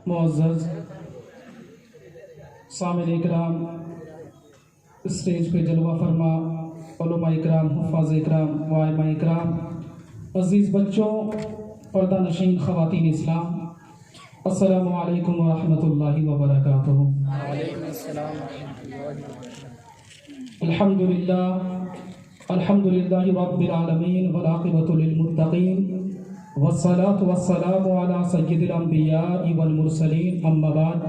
معزز سامعین اکرام، اسٹیج پہ جلوہ فرما علماء اکرام، حفاظ اکرام، وائمہ اکرام، عزیز بچوں، پردہ نشین خواتین اسلام، السلام علیکم ورحمۃ اللہ وبرکاتہ۔ وعلیکم السلام ورحمۃ اللہ وبرکاتہ۔ الحمد للہ رب العالمین والعاقبۃ للمتقین والصلاة والسلام علی سید الانبیاء والمرسلین، اما بعد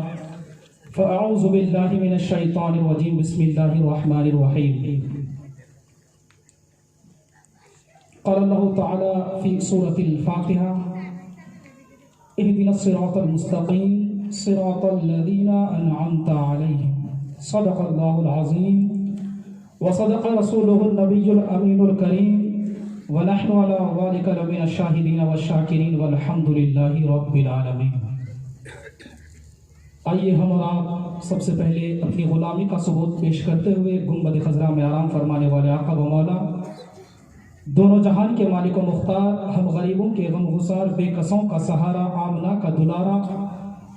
فاعوذ باللہ من الشیطان الرجیم، بسم اللہ الرحمن الرحیم۔ قال اللہ تعالی فی سورۃ الفاتحہ: اهدنا الصراط المستقیم صراط الذین انعمت علیہم، صدق اللہ العظیم وصدق رسولہ النبی الامین الکریم، ونحن علی ذلک لمن الشاہدین والشاکرین والحمد للہ رب العالمین۔ آئیے ہم اور آپ سب سے پہلے اپنی غلامی کا ثبوت پیش کرتے ہوئے گنبد خضرا میں آرام فرمانے والے آقا و مولا، دونوں جہان کے مالک و مختار، ہم غریبوں کے غم گسار، بے کسوں کا سہارا، آمنہ کا دلارا،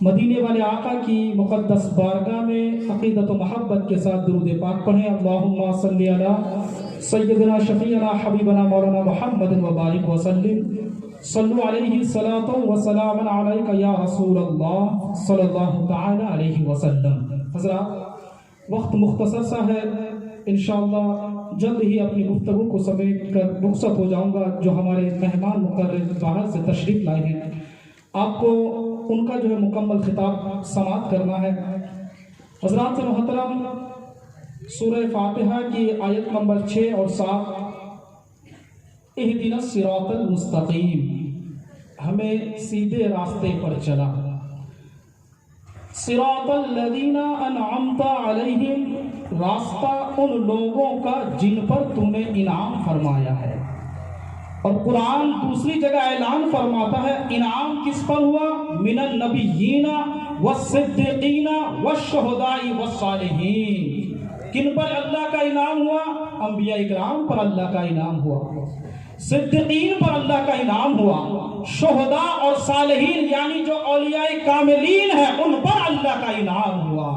مدینے والے آقا کی مقدس بارگاہ میں عقیدت و محبت کے ساتھ درود پاک پڑھیں۔ اللہم صلی علی سیدنا شفیعنا حبیبنا مولانا محمد وبارک وسلم، صلو علیہ صلاۃ و سلام علیک یا رسول اللہ صلی اللہ تعالی علیہ وسلم۔ حضرات، وقت مختصر سا ہے، انشاءاللہ جلد ہی اپنی گفتگو کو سمیٹ کر رخصت ہو جاؤں گا۔ جو ہمارے مہمان مقرر باہر سے تشریف لائے ہیں، آپ کو ان کا جو ہے مکمل خطاب سماعت کرنا ہے۔ حضرات محترم، سورہ فاتحہ کی آیت نمبر 6 اور 7، اہدنا الصراط المستقیم، ہمیں سیدھے راستے پر چلا۔ صراط الذین انعمت علیہم، راستہ ان لوگوں کا جن پر تم نے انعام فرمایا ہے۔ اور قرآن دوسری جگہ اعلان فرماتا ہے انعام کس پر ہوا؟ من النبیین والصدیقین والشہداء والصالحین۔ کن پر اللہ کا انعام ہوا؟ انبیاء اکرام پر اللہ کا انعام ہوا، صدیقین پر اللہ کا انعام ہوا، شہداء اور صالحین یعنی جو اولیاء کاملین ہیں ان پر اللہ کا انعام ہوا۔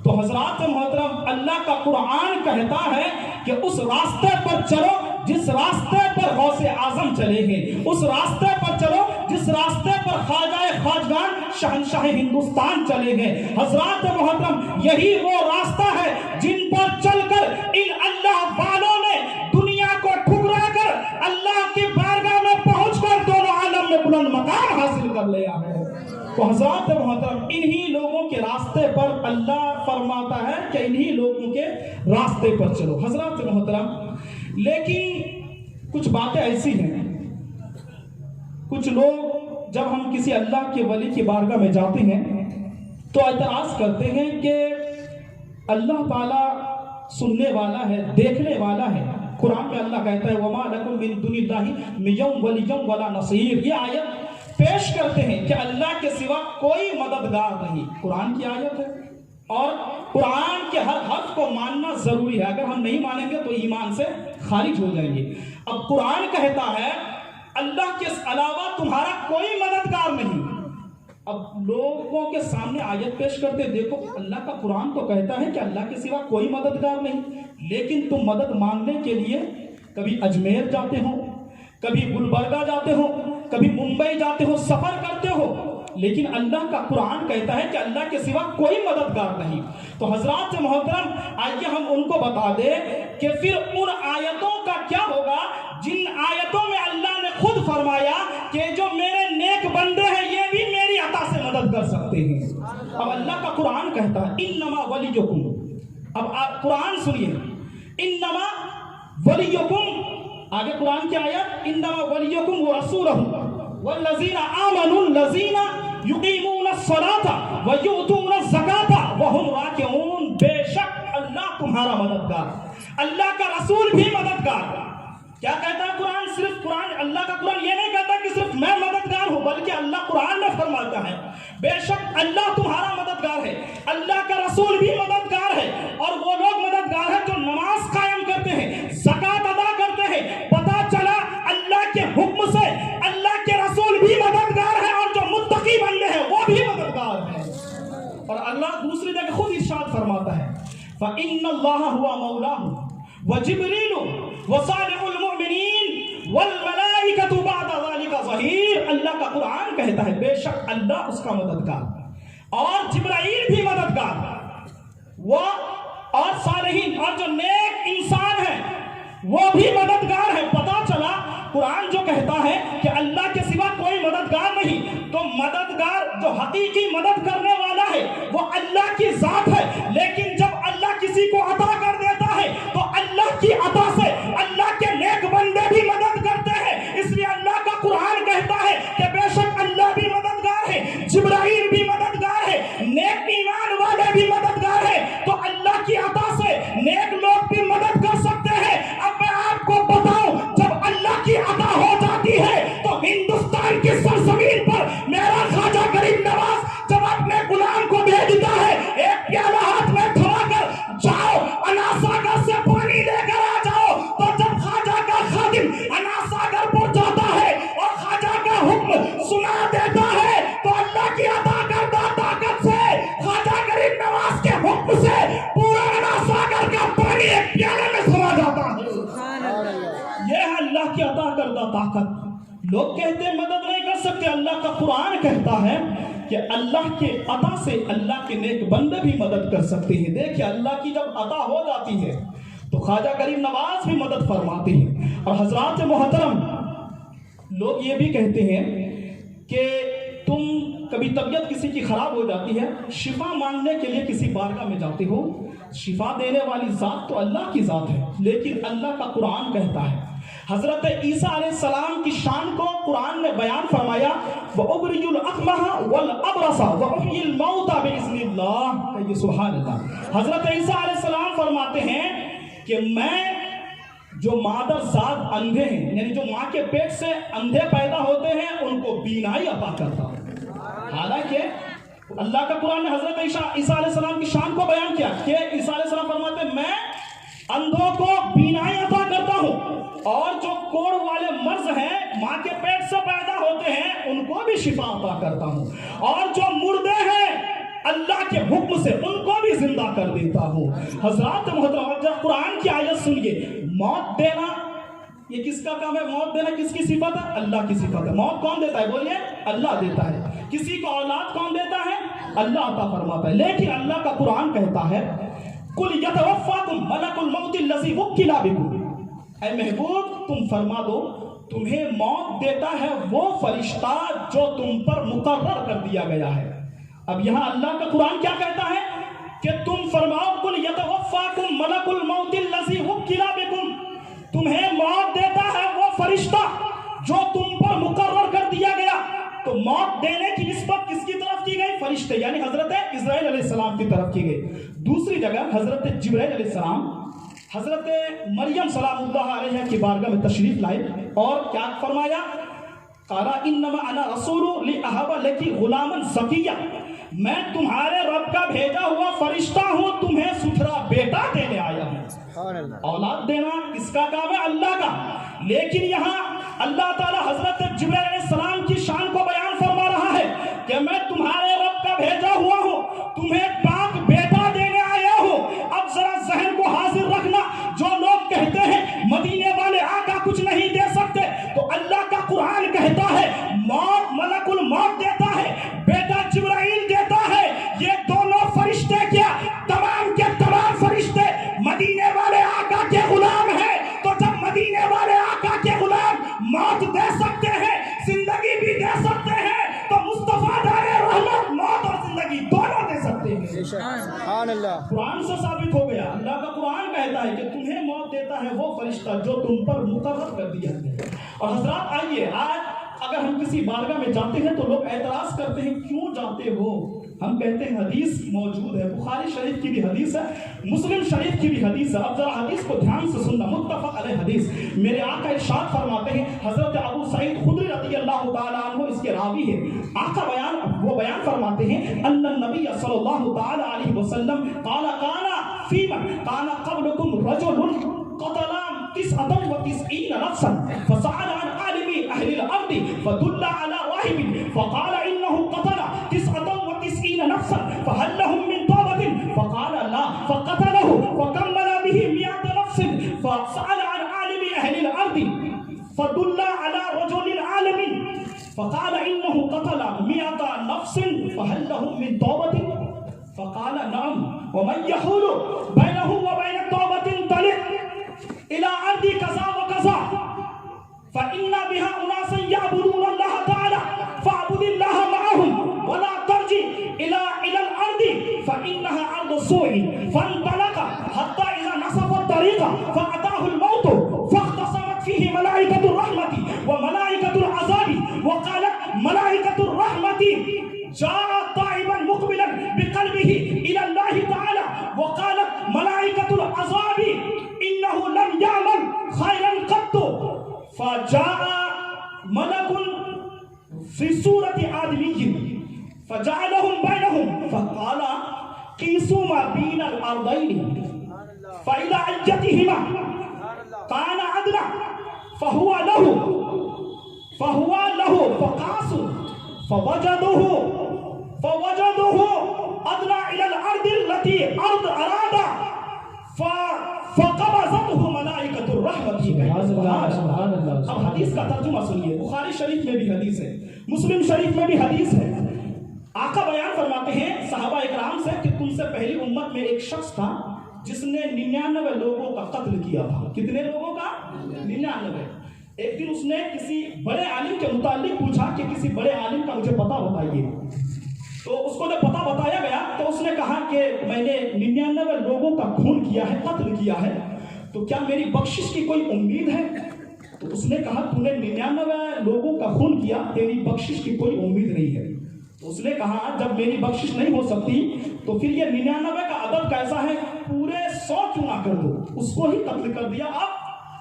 تو حضرات محترم، اللہ کا قرآن کہتا ہے کہ اس راستے پر چلو جس راستے پر غوث اعظم چلے ہیں، اس راستے پر چلو جس راستے پر خواجہ خواجگان شہنشاہ ہندوستان چلے ہیں۔ حضرات محترم، یہی وہ راستہ ہے جن پر چل کر ان اللہ والوں نے دنیا کو ٹھکرا کر اللہ کی بارگاہ میں پہنچ کر دونوں عالم میں بلند مقام حاصل کر لیا ہے۔ تو حضرات محترم، انہی لوگوں کے راستے پر اللہ فرماتا ہے کہ انہی لوگوں کے راستے پر چلو۔ حضرات محترم، لیکن کچھ باتیں ایسی ہیں، کچھ لوگ جب ہم کسی اللہ کے ولی کی بارگاہ میں جاتے ہیں تو اعتراض کرتے ہیں کہ اللہ تعالیٰ سننے والا ہے، دیکھنے والا ہے۔ قرآن میں اللہ کہتا ہے وَمَا لَكُم مِّن دُونِ اللَّهِ مِن وَلِيٌّ وَلَا نَصِيرٌ۔ یہ آیت پیش کرتے ہیں کہ اللہ کے سوا کوئی مددگار نہیں۔ قرآن کی آیت ہے اور قرآن کے ہر حرف کو ماننا ضروری ہے، اگر ہم نہیں مانیں گے تو ایمان سے خارج ہو جائیں گے۔ اب قرآن کہتا ہے اللہ کے علاوہ تمہارا کوئی مددگار نہیں۔ اب لوگوں کے سامنے آیت پیش کرتے، دیکھو اللہ کا قرآن تو کہتا ہے کہ اللہ کے سوا کوئی مددگار نہیں، لیکن تم مدد مانگنے کے لیے کبھی اجمیر جاتے ہو، کبھی گلبرگہ جاتے ہو، کبھی ممبئی جاتے ہو، سفر کرتے ہو، لیکن اللہ کا قرآن کہتا ہے کہ اللہ کے سوا کوئی مددگار نہیں۔ تو حضرات محترم، آئیے ہم ان کو بتا دیں کہ پھر ان آیتوں کا کیا ہوگا جن آیتوں میں اللہ نے خود فرمایا کہ جو میرے نیک بندے ہیں یہ بھی میری عطا سے مدد کر سکتے ہیں۔ اب اللہ کا قرآن کہتا ہے انما ولیکم، اب آپ قرآن سنیے، انما ولیکم، آگے قرآن کی آیت انما ولیکم ورسولہ والذین آمنوا الذین یقیمون الصلاۃ ویؤتون الزکاۃ وہم راکعون۔ بے شک اللہ تمہارا مددگار، اللہ کا رسول بھی مددگار۔ کیا کہتا ہے قرآن؟ صرف قرآن، اللہ کا قرآن یہ نہیں کہتا کہ صرف میں مددگار ہوں، بلکہ اللہ قرآن میں فرماتا ہے بے شک اللہ تمہارا مددگار ہے، اللہ کا رسول بھی مددگار ہے، اور وہ لوگ مددگار ہیں جو نماز قائم کرتے ہیں، زکوٰۃ ادا کرتے ہیں۔ پتہ چلا اللہ کے حکم سے اللہ کے رسول بھی مددگار ہے اور جو متقی بندے ہیں وہ بھی مددگار اور اللہ دوسری جگہ خود ارشاد فرماتا ہے فَإِنَّ اللَّهَ هُوَ مَوْلَاهُ وَجِبْرِيلُ وَصَالِحُ الْمُؤْمِنِينَ وَالْمَلَائِكَةُ بَعْدَ ذَلِكَ ظَهِيرٌ. اللہ کا قرآن کہتا ہے بے شک اللہ اس کا مددگار اور جبرائیل بھی مددگار وہ اور صالحین اور جو نیک انسان ہیں وہ بھی مددگار ہے. پتا چلا قرآن جو کہتا ہے کہ اللہ کے سوا کوئی مددگار نہیں تو مددگار جو حقیقی مدد کرنے والا ہے وہ اللہ کی ذات ہے. لیکن جب اللہ کسی کو عطا کر دیتا ہے تو اللہ کی عطا سے اللہ کے نیک بندے بھی مدد کرتے ہیں. اس لیے اللہ کا قرآن کہتا ہے کہ بے شک اللہ بھی مددگار ہے, جبرائیل بھی مددگار ہے, نیک ایمان والے بھی مددگار ہے. تو اللہ کی عطا سے نیک لوگ بھی مدد کر سکتے ہیں. اب میں آپ کو بتاؤں جب اللہ کی عطا ہو جاتی ہے تو ہندوستان کی سرزمین پر میرا خواجہ غریب نواز جب اپنے غلام کو بھیجتا ہے ایک پیالہ ہاتھ میں تھما کر جاؤ انا ساگر سے پانی لے کر آ جاؤ, تو جب خواجہ کا خادم انا ساگر پر جاتا ہے اور خواجہ کا حکم سنا دیتا ہے تو اللہ کی عطا کردہ طاقت سے خواجہ غریب نواز کے حکم سے پورا انا ساگر کا پانی ایک پیالے میں سما جاتا ہے. یہ ہے اللہ کی عطا کردہ طاقت. لوگ کہتے ہیں مدد نہیں کر سکتے, اللہ کا قرآن کہتا ہے کہ اللہ کے عطا سے اللہ کے نیک بندے بھی مدد کر سکتے ہیں. دیکھیں اللہ کی جب عطا ہو جاتی ہے تو خواجہ غریب نواز بھی مدد فرماتے ہیں. اور حضرات محترم لوگ یہ بھی کہتے ہیں کہ تم کبھی طبیعت کسی کی خراب ہو جاتی ہے, شفا مانگنے کے لیے کسی بارگاہ میں جاتے ہو, شفا دینے والی ذات تو اللہ کی ذات ہے, لیکن اللہ کا قرآن کہتا ہے حضرت عیسیٰ علیہ السلام کی شان کو قرآن نے بیان فرمایا وَأُبْرِئُ الْأَكْمَحَ وَالْأَبْرَصَ وَأُحْيِي الْمَوْتَى بِإِذْنِ اللَّهِ. کہ سبحان اللہ. حضرت عیسیٰ علیہ السلام فرماتے ہیں کہ میں جو مادر ذات اندھے ہیں یعنی جو ماں کے پیٹ سے اندھے پیدا ہوتے ہیں ان کو بینائی عطا کرتا ہوں. حالانکہ اللہ کا قرآن نے حضرت عیسیٰ علیہ السلام کی شان کو بیان کیا کہ عیسیٰ علیہ السلام فرماتے ہیں میں اندھوں کو بینائی عطا کرتا ہوں اور جو کوڑ والے مرض ہیں ماں کے پیٹ سے پیدا ہوتے ہیں ان کو بھی شفا عطا کرتا ہوں, اور جو مردے ہیں اللہ کے حکم سے ان کو بھی زندہ کر دیتا ہوں. حضرات محترم جب قرآن کی آیت سنیے, موت دینا یہ کس کا کام ہے؟ موت دینا کس کی صفت ہے؟ اللہ کی صفت ہے. موت کون دیتا ہے بولیے؟ اللہ دیتا ہے. کسی کو اولاد کون دیتا ہے؟ اللہ عطا فرماتا ہے. لیکن اللہ کا قرآن کہتا ہے قُلْ يَتَوَفَّاكُمْ مَلَكُ الْمَوْتِ الَّذِي وُكِّلَ بِكُمْ. اے محبوب تم فرما دو تمہیں موت دیتا ہے وہ فرشتہ جو تم پر مقرر کر دیا گیا ہے. اب یہاں اللہ کا قرآن کیا کہتا ہے کہ تم فرماؤ قُلْ يَتَوَفَّاكُمْ مَلَكُ الْمَوْتِ الَّذِي وُكِّلَ بِكُمْ. تمہیں موت دیتا ہے وہ فرشتہ جو تم پر مقرر کر دیا گیا. تو موت دینے کی نسبت کس کی طرف کی گئی؟ فرشتے یعنی حضرت اسرائیل علیہ السلام کی طرف کی گئی. دوسری جگہ حضرت جبرائیل علیہ السلام حضرت مریم سلام اللہ علیہ کی بارگاہ میں تشریف لائے اور کیا فرمایا؟ قال انما انا رسول لاہب لکی غلاما زکیا. میں تمہارے رب کا بھیجا ہوا فرشتہ ہوں, تمہیں ستھرا بیٹا دینے آیا ہوں. اولاد دینا کس کا کام ہے؟ اللہ کا. لیکن یہاں اللہ تعالی حضرت جبرائیل علیہ السلام کی شان کو بیان فرما رہا ہے کہ میں تمہارے رب کا بھیجا ہوا ہوں, تمہیں پاک بیٹا دینے آیا ہوں. اب ذرا ذہن کو حاضر رکھنا, جو لوگ کہتے ہیں مدینے والے آقا کچھ نہیں دے سکتے, تو اللہ کا قرآن کہتا ہے موت ملک الموت دیتا ہے, بیٹا جبرائیل دیتا ہے. یہ دونوں فرشتے کیا تمام کے تمام فرشتے مدینے والے آقا کے غلام ہیں. تو جب مدینے والے آقا کے غلام موت دے سکتے ہیں زندگی بھی دے سکتے ہیں, تو مصطفیٰ دار رحمت موت اور زندگی دونوں دے سکتے ہیں. سبحان اللہ. قرآن سے ثابت ہو گیا. اللہ کا قرآن کہتا ہے کہ تمہیں موت دیتا ہے وہ فرشتہ جو تم پر مقرر کر دیا ہے. اور حضرات آئیے, آج اگر ہم کسی بارگاہ میں جاتے ہیں تو لوگ اعتراض کرتے ہیں کیوں جاتے ہو؟ ہم کہتے ہیں حدیث موجود ہے, بخاری شریف کی بھی حدیث ہے, مسلم شریف کی بھی حدیث ہے. اب ذرا حدیث کو دھیان سے سننا, متفق علیہ حدیث. میرے آقا ارشاد فرماتے ہیں, حضرت ابو سعید خدری رضی اللہ تعالیٰ عنہ اس کے راوی ہیں, آقا بیان فرماتے ہیں ان النبی صلی اللہ تعالیٰ علیہ وسلم قال کانا فیمن کانا قبلکم رجل قتل 99 نفسا فسأل عن عالم اہل الارض فدل على راہب فقال انه قتل 99 نفسا فهل لهم من توبة فقال لا فقتله فكمل به 100 نفس فسأل عن عالم أهل الأرض فدل على رجل عالم فقال إنه قتل 100 نفس فهل لهم من توبة فقال نعم ومن يحول بينه وبين التوبة انطلق إلى أرض كذا وكذا فإن بها أناسا يعبدون الله تعالى فاعبد الله معهم ولا ترجع إلى الأرض فإنها أرض سوء فانطلق حتى إذا نصف الطريق فأتاه الموت فاختصمت فيه ملائكة الرحمة وملائكة العذاب وقالت ملائكة الرحمة جاء تائبا مقبلا بقلبه إلى الله تعالى وقالت ملائكة العذاب إنه لم يعمل خيرا قط فجاء ملك في صورة آدمي فجعلهم بينهم فقال قيسوا ما بين الأرضين فإلى أيتهما كان أدنى فهو له فقاسوا فوجدوه أدنى إلى الأرض التي أراد فقبضته ملائكة الرحمة. اب حدیث کا ترجمہ سنیے. بخاری شریف میں بھی حدیث ہے, مسلم شریف میں بھی حدیث ہے. آقا بیان فرماتے ہیں صحابہ اکرام سے کہ تم سے پہلی امت میں ایک شخص تھا جس نے 99 لوگوں کا قتل کیا تھا. کتنے لوگوں کا؟ 99. ایک دن اس نے کسی بڑے عالم کے متعلق پوچھا کہ کسی بڑے عالم کا مجھے پتہ بتائیے. تو اس کو جب پتہ بتایا گیا تو اس نے کہا کہ میں نے 99 لوگوں کا خون کیا ہے, قتل کیا ہے, تو کیا میری بخشش کی کوئی امید ہے؟ تو اس نے کہا تو نے 99 لوگوں کا خون کیا, تیری بخشش کی کوئی امید نہیں ہے. تو اس نے کہا جب میری بخشش نہیں ہو سکتی تو پھر یہ 99 کا عدد کیسا ہے, پورے 100 کیوں نہ کر دو. اس کو ہی قتل کر دیا, اب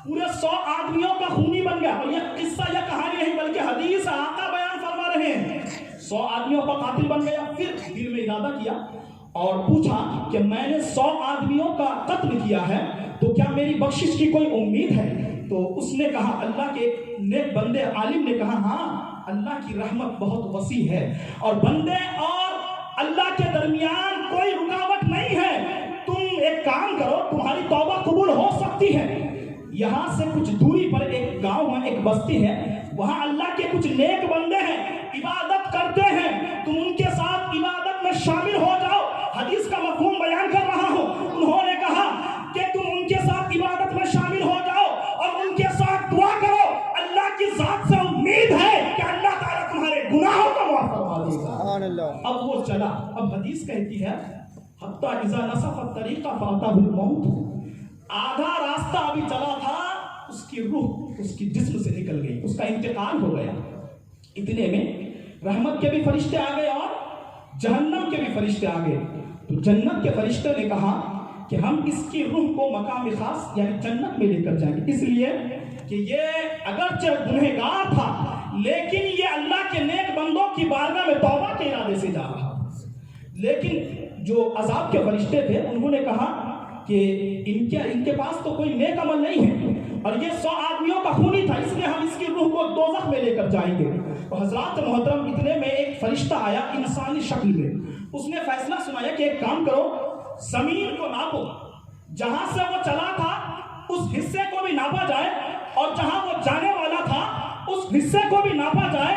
پورے 100 آدمیوں کا خونی بن گیا. اور یہ قصہ یا کہانی نہیں بلکہ حدیث آقا بیان فرما رہے ہیں. 100 آدمیوں کا قاتل بن گیا. پھر دل میں ارادہ کیا اور پوچھا کہ میں نے 100 آدمیوں کا قتل کیا ہے تو کیا میری بخشش کی کوئی امید ہے؟ تو اس نے کہا, اللہ کے نیک بندے عالم نے کہا ہاں اللہ کی رحمت بہت وسیع ہے اور بندے اور اللہ کے درمیان کوئی رکاوٹ نہیں ہے. تم ایک کام کرو, تمہاری توبہ قبول ہو سکتی ہے. یہاں سے کچھ دوری پر ایک گاؤں ہے, ایک بستی ہے, وہاں اللہ کے کچھ نیک بندے ہیں, عبادت کرتے ہیں, تم ان کے ساتھ عبادت میں شامل ہو جاؤ. حدیث کا مفہوم بیان کر رہا ہوں. انہوں نے کہا کہ تم ان کے ساتھ عبادت میں شامل ہو جاؤ اور ان کے ساتھ دعا کرو. اللہ کی ذات سے امید ہے کہ اللہ تعالیٰ تمہارے گناہوں کو معاف فرما دے گا. اب وہ چلا. اب حدیث کہتی ہے حتی اذا نصف الطریق فاتاه الموت. آدھا راستہ ابھی چلا تھا, اس کی روح اس کی جسم سے نکل گئی, اس کا انتقال ہو گیا. اتنے میں رحمت کے بھی فرشتے آ گئے اور جہنم کے بھی فرشتے آ گئے. تو جنت کے فرشتے نے کہا کہ ہم اس کی روح کو مقام خاص یعنی جنت میں لے کر جائیں گے, اس لیے کہ یہ اگرچہ گنہگار تھا لیکن یہ اللہ کے نیک بندوں کی بارگاہ میں توبہ کے ارادے سے جا رہا. لیکن جو عذاب کے فرشتے تھے انہوں نے کہا کہ ان کے پاس تو کوئی نیک عمل نہیں ہے اور یہ 100 آدمیوں کا خونی تھا, اس لیے ہم اس کی روح کو دوزخ میں لے کر جائیں گے. تو حضرات محترم اتنے میں ایک فرشتہ آیا انسانی شکل میں. اس نے فیصلہ سنایا کہ ایک کام کرو, زمین کو ناپو, جہاں سے وہ چلا تھا اس حصے کو بھی ناپا جائے اور جہاں وہ جانے والا تھا اس حصے کو بھی ناپا جائے.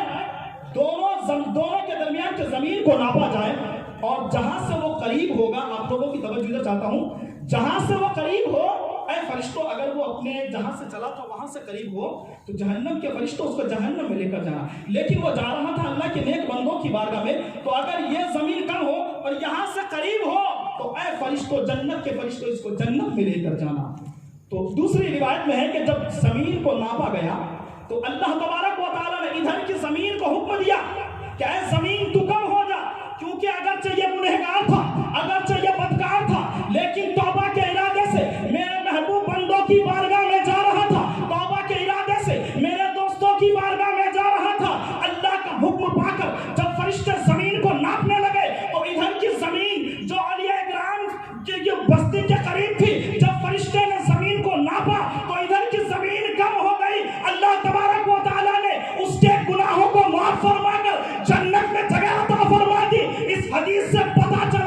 دونوں کے درمیان سے زمین کو ناپا جائے اور جہاں سے وہ قریب ہوگا, آپ لوگوں کی توجہ چاہتا ہوں, جہاں سے وہ قریب ہو اے فرشتوں, اگر وہ اپنے جہاں سے چلا تھا وہاں سے قریب ہو تو جہنم کے فرشتوں اس کو جہنم میں لے کر جانا. لیکن وہ جا رہا تھا اللہ کے نیک بندوں کی بارگاہ میں, تو اگر یہ زمین کم ہو اور یہاں سے قریب ہو تو اے فرشتوں, جنت کے فرشتوں اس کو جنت میں لے کر جانا. تو دوسری روایت میں ہے کہ جب زمین کو ناپا گیا تو اللہ تبارک و تعالیٰ نے ادھر کی زمین کو حکم دیا کہ اے زمین تو کم ہو جا, کیونکہ اگرچہ یہ گنہگار تھا, اگرچہ یہ بدکار تھا, لیکن توبہ کے ارادے سے میرے محبوب بندوں کی بارگاہ میں جا رہا تھا, توبہ کے ارادے سے میرے دوستوں کی بارگاہ میں جا رہا تھا. اللہ کا حکم پا کر جب فرشتے زمین کو ناپنے لگے تو ادھر کی زمین جو اولیاء کرام کی بستی کے قریب تھی, جب فرشتے نے زمین کو ناپا تو ادھر کی زمین کم ہو گئی. اللہ تبارک و تعالیٰ نے اس کے گناہوں کو معاف فرما کر جنت میں جگہ عطا فرما دی. اس حدیث سے پتہ چلا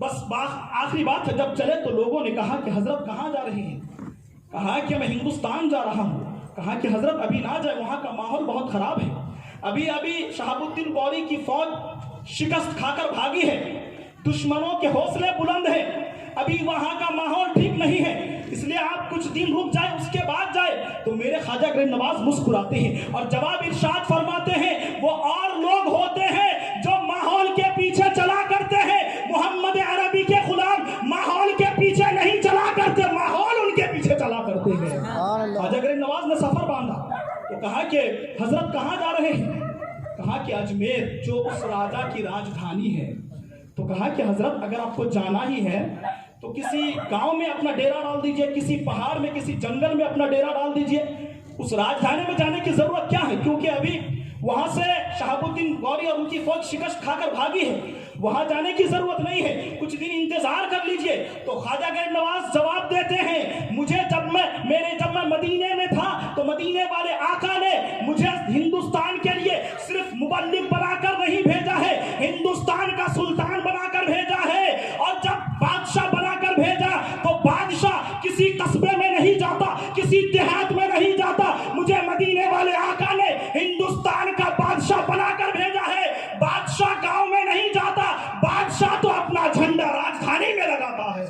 بس آخری بات ہے، جب چلے تو لوگوں نے کہا کہ حضرت کہاں جا رہے ہیں؟ کہا کہ میں ہندوستان جا رہا ہوں۔ کہا کہ حضرت ابھی نہ جائے، وہاں کا ماحول بہت خراب ہے، ابھی شہاب الدین غوری کی فوج شکست کھا کر بھاگی ہے، دشمنوں کے حوصلے بلند ہیں، ابھی وہاں کا ماحول ٹھیک نہیں ہے، اس لیے آپ کچھ دن رک جائیں، اس کے بعد جائے۔ تو میرے خواجہ غریب نواز مسکراتے ہیں اور جواب ارشاد فرماتے ہیں، وہ اور لوگ ہوتے ہیں جو ماحول کے پیچھے چلا کرتے ہیں، محمد عربی کے غلام ماحول کے پیچھے نہیں چلا کرتے، ماحول ان کے پیچھے چلا کرتے ہیں۔ خواجہ غریب نواز نے سفر باندھا تو کہا کہ حضرت کہاں جا رہے ہیں؟ کہا کہ اجمیر، جو اس راجا کی راجدھانی ہے۔ تو کہا کہ حضرت اگر آپ کو جانا ہی ہے تو کسی گاؤں میں اپنا ڈیرا ڈال دیجئے، کسی پہاڑ میں، کسی جنگل میں اپنا ڈیرا ڈال دیجئے، اس راجدھانی میں جانے کی ضرورت کیا ہے؟ کیونکہ ابھی وہاں سے شہاب الدین غوری اور ان کی فوج شکست کھا کر بھاگی ہے، وہاں جانے کی ضرورت نہیں ہے، کچھ دن انتظار کر لیجئے۔ تو خواجہ غریب نواز جواب دیتے ہیں، جب میں مدینے میں تھا تو مدینے والے آقا نے مجھے ہندوستان کے لیے صرف مبلغ بنا کر نہیں بھیجا ہے، ہندوستان کا سلطان بنا کر بھیجا ہے، اور جب بادشاہ بنا کر بھیجا تو بادشاہ کسی قصبے میں نہیں جاتا، کسی دیہات میں نہیں جاتا، مجھے مدینے والے آقا نے ہندوستان کا بادشاہ بنا کر بھیجا ہے، بادشاہ گاؤں میں نہیں جاتا، بادشاہ تو اپنا جھنڈا راجدھانی میں لگاتا ہے۔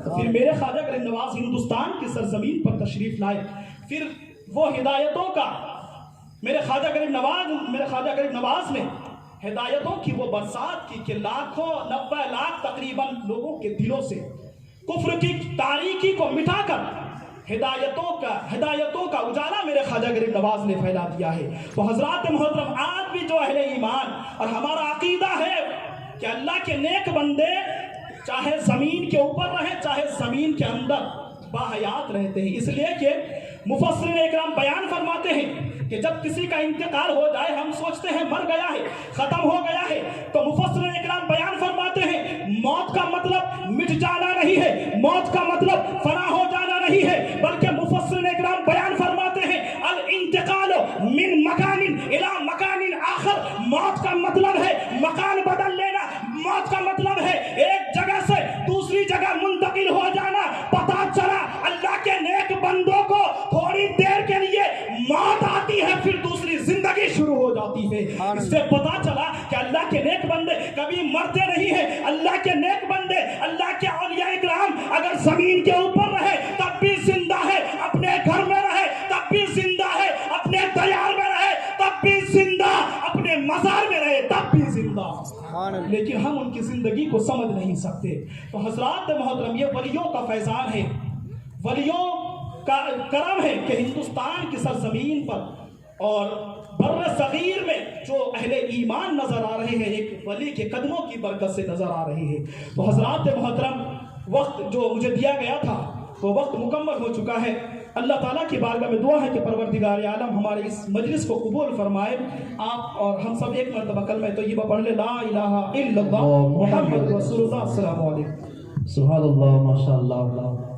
پھر میرے خواجہ غریب نواز ہندوستان کی سرزمین پر تشریف لائے، پھر وہ ہدایتوں کا میرے خواجہ غریب نواز نے ہدایتوں کی وہ برسات کی کہ 90 لاکھ تقریباً لوگوں کے دلوں سے کفر کی تاریکی کو مٹا کر ہدایتوں کا اجالا میرے خواجہ غریب نواز نے پھیلا دیا ہے۔ تو حضرات محترم، آج بھی جو اہل ایمان اور ہمارا عقیدہ ہے کہ اللہ کے نیک بندے چاہے زمین کے اوپر رہیں چاہے زمین کے اندر باحیات رہتے ہیں، اس لیے کہ مفسرین اکرام بیان فرماتے ہیں کہ جب کسی کا انتقال ہو جائے، ہم سوچتے ہیں مر گیا ہے، ختم ہو گیا ہے، تو مفسرین اکرام بیان فرماتے ہیں موت کا مطلب مٹ جانا نہیں ہے، موت کا مطلب فنا ہو جانا نہیں ہے، بلکہ مفسرین اکرام بیان فرماتے ہیں الانتقال من مکان الی مکان آخر، موت کا مطلب ہے مکان بدل لینا، موت کا مطلب ہے ایک جگہ سے دوسری جگہ منتقل ہو جانا۔ پتہ چلا اللہ کے نیک بندوں کو تھوڑی دیر کے لیے موت آتی ہے، پھر دوسری زندگی شروع ہو جاتی ہے۔ اس سے پتہ چلا کہ اللہ کے نیک بندے کبھی مرتے نہیں ہیں، اللہ کے نیک بندے، اللہ کے اولیاء اکرام اگر زمین کے اوپر رہے تب بھی زندہ ہے، اپنے گھر میں رہے تب بھی زندہ ہے، اپنے دیار میں رہے تب بھی زندہ، اپنے مزار میں رہے تب بھی زندہ، لیکن ہم ان کی زندگی کو سمجھ نہیں سکتے۔ تو حضرات محترم، یہ ولیوں کا فیضان ہے، ولیوں کا کرم ہے کہ ہندوستان کی سرزمین پر اور بر صغیر میں جو اہل ایمان نظر آ رہے ہیں، ایک ولی کے قدموں کی برکت سے نظر آ رہی ہے۔ تو حضرات محترم، وقت جو مجھے دیا گیا تھا وہ وقت مکمل ہو چکا ہے۔ اللہ تعالیٰ کی بارگاہ میں دعا ہے کہ پروردگار عالم ہمارے اس مجلس کو قبول فرمائے۔ آپ اور ہم سب ایک مرتبہ کلمہ طیبہ پڑھ لیں، لا الہ الا اللہ محمد رسول اللہ۔ السلام علیکم۔ سبحان اللہ، ماشاء اللہ۔